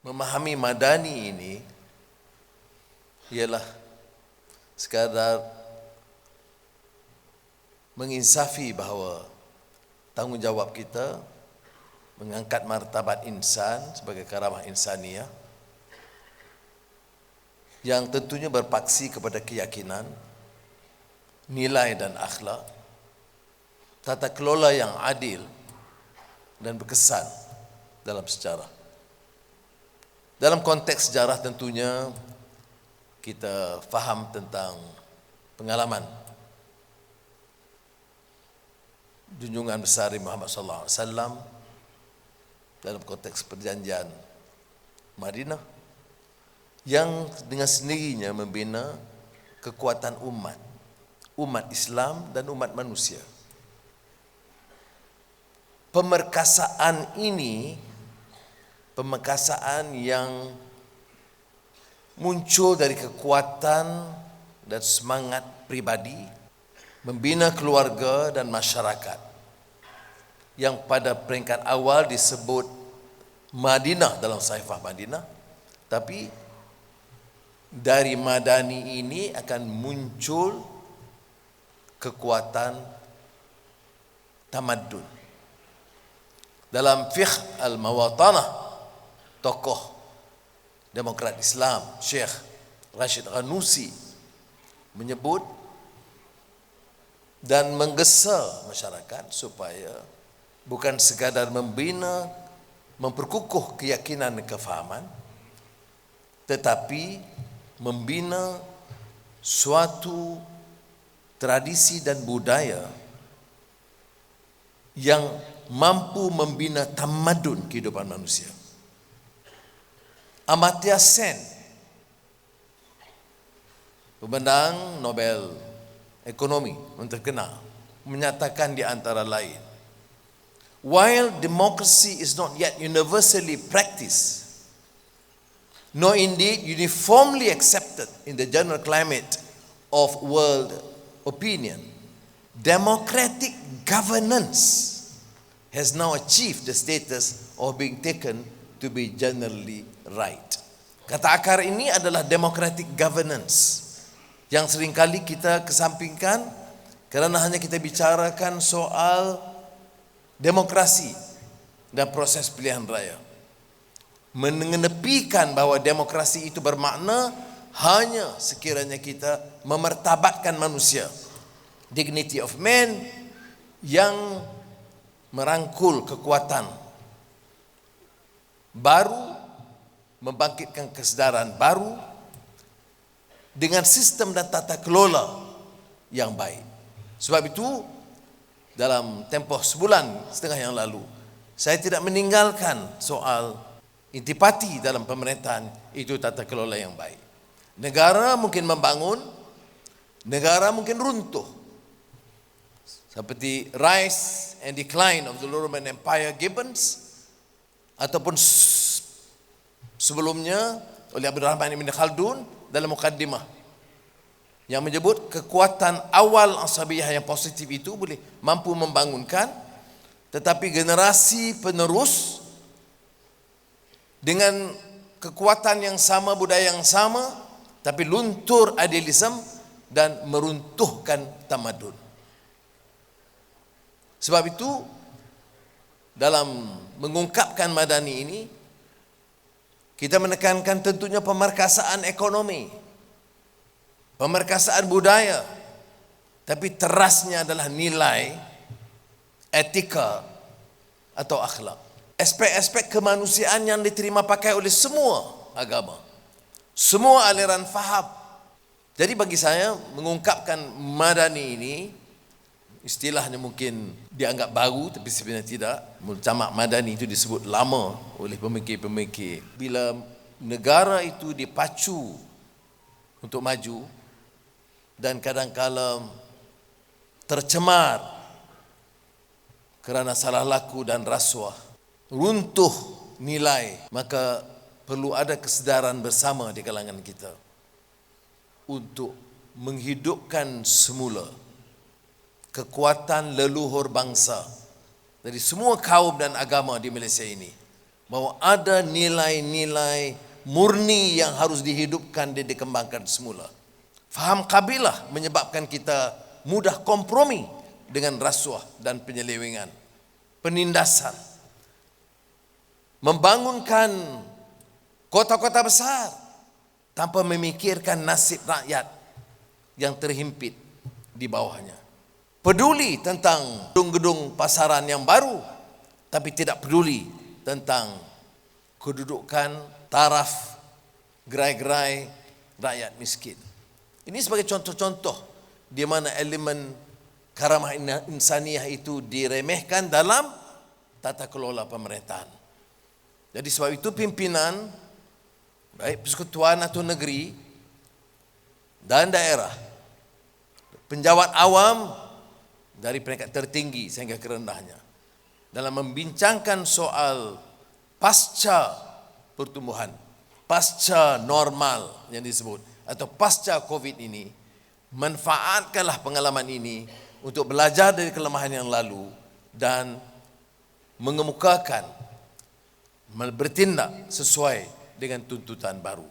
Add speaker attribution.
Speaker 1: memahami Madani ini ialah sekadar menginsafi bahawa tanggungjawab kita mengangkat martabat insan sebagai karamah insaniah yang tentunya berpaksi kepada keyakinan, nilai dan akhlak, tata kelola yang adil dan berkesan dalam sejarah. Dalam konteks sejarah tentunya kita faham tentang pengalaman junjungan besar Muhammad sallallahu alaihi wasallam dalam konteks perjanjian Madinah yang dengan sendirinya membina kekuatan umat Islam dan umat manusia. Pemerkasaan ini, pemerkasaan yang muncul dari kekuatan dan semangat pribadi membina keluarga dan masyarakat yang pada peringkat awal disebut Madinah dalam Saifah Madinah, tapi dari Madani ini akan muncul kekuatan tamadun. Dalam fiqh al-mawatanah, tokoh demokrat Islam Syekh Rashid Ghanusi menyebut dan menggesa masyarakat supaya bukan sekadar membina, memperkukuh keyakinan dan kefahaman, tetapi membina suatu tradisi dan budaya yang mampu membina tamadun kehidupan manusia. Amartya Sen, pemenang Nobel Ekonomi yang terkenal, menyatakan di antara lain, while democracy is not yet universally practiced, nor indeed uniformly accepted in the general climate of world opinion, democratic governance has now achieved the status of being taken to be generally right. Kata akar ini adalah democratic governance yang seringkali kita kesampingkan kerana hanya kita bicarakan soal demokrasi dan proses pilihan raya. Mengenepikan bahawa demokrasi itu bermakna hanya sekiranya kita memertabatkan manusia, dignity of man, yang merangkul kekuatan baru, membangkitkan kesedaran baru dengan sistem dan tata kelola yang baik. Sebab itu dalam tempoh sebulan setengah yang lalu saya tidak meninggalkan soal intipati dalam pemerintahan itu tata kelola yang baik. Negara mungkin membangun, negara mungkin runtuh. Seperti Rise and Decline of the Roman Empire Gibbons, ataupun sebelumnya oleh Abdurrahman Ibn Khaldun dalam mukaddimah yang menyebut kekuatan awal asabiyah yang positif itu boleh mampu membangunkan, tetapi generasi penerus dengan kekuatan yang sama, budaya yang sama, tapi luntur idealisme dan meruntuhkan tamadun. Sebab itu dalam mengungkapkan Madani ini kita menekankan tentunya pemerkasaan ekonomi, pemerkasaan budaya, tapi terasnya adalah nilai, etika atau akhlak. Aspek-aspek kemanusiaan yang diterima pakai oleh semua agama, semua aliran faham. Jadi bagi saya mengungkapkan Madani ini, istilahnya mungkin dianggap baru, tapi sebenarnya tidak. Mujtama' Madani itu disebut lama oleh pemikir-pemikir. Bila negara itu dipacu untuk maju dan kadang-kala tercemar kerana salah laku dan rasuah, runtuh nilai, maka perlu ada kesedaran bersama di kalangan kita untuk menghidupkan semula kekuatan leluhur bangsa dari semua kaum dan agama di Malaysia ini bahwa ada nilai-nilai murni yang harus dihidupkan dan dikembangkan semula. Faham kabilah menyebabkan kita mudah kompromi dengan rasuah dan penyelewengan, penindasan. Membangunkan kota-kota besar tanpa memikirkan nasib rakyat yang terhimpit di bawahnya. Peduli tentang gedung-gedung pasaran yang baru, tapi tidak peduli tentang kedudukan taraf gerai-gerai rakyat miskin. Ini sebagai contoh-contoh di mana elemen karamah insaniah itu diremehkan dalam tata kelola pemerintahan. Jadi sebab itu pimpinan, baik persekutuan atau negeri dan daerah, penjawat awam dari peringkat tertinggi sehingga ke rendahnya, dalam membincangkan soal pasca pertumbuhan, pasca normal yang disebut, atau pasca COVID ini, manfaatkanlah pengalaman ini untuk belajar dari kelemahan yang lalu dan mengemukakan, bertindak sesuai dengan tuntutan baru.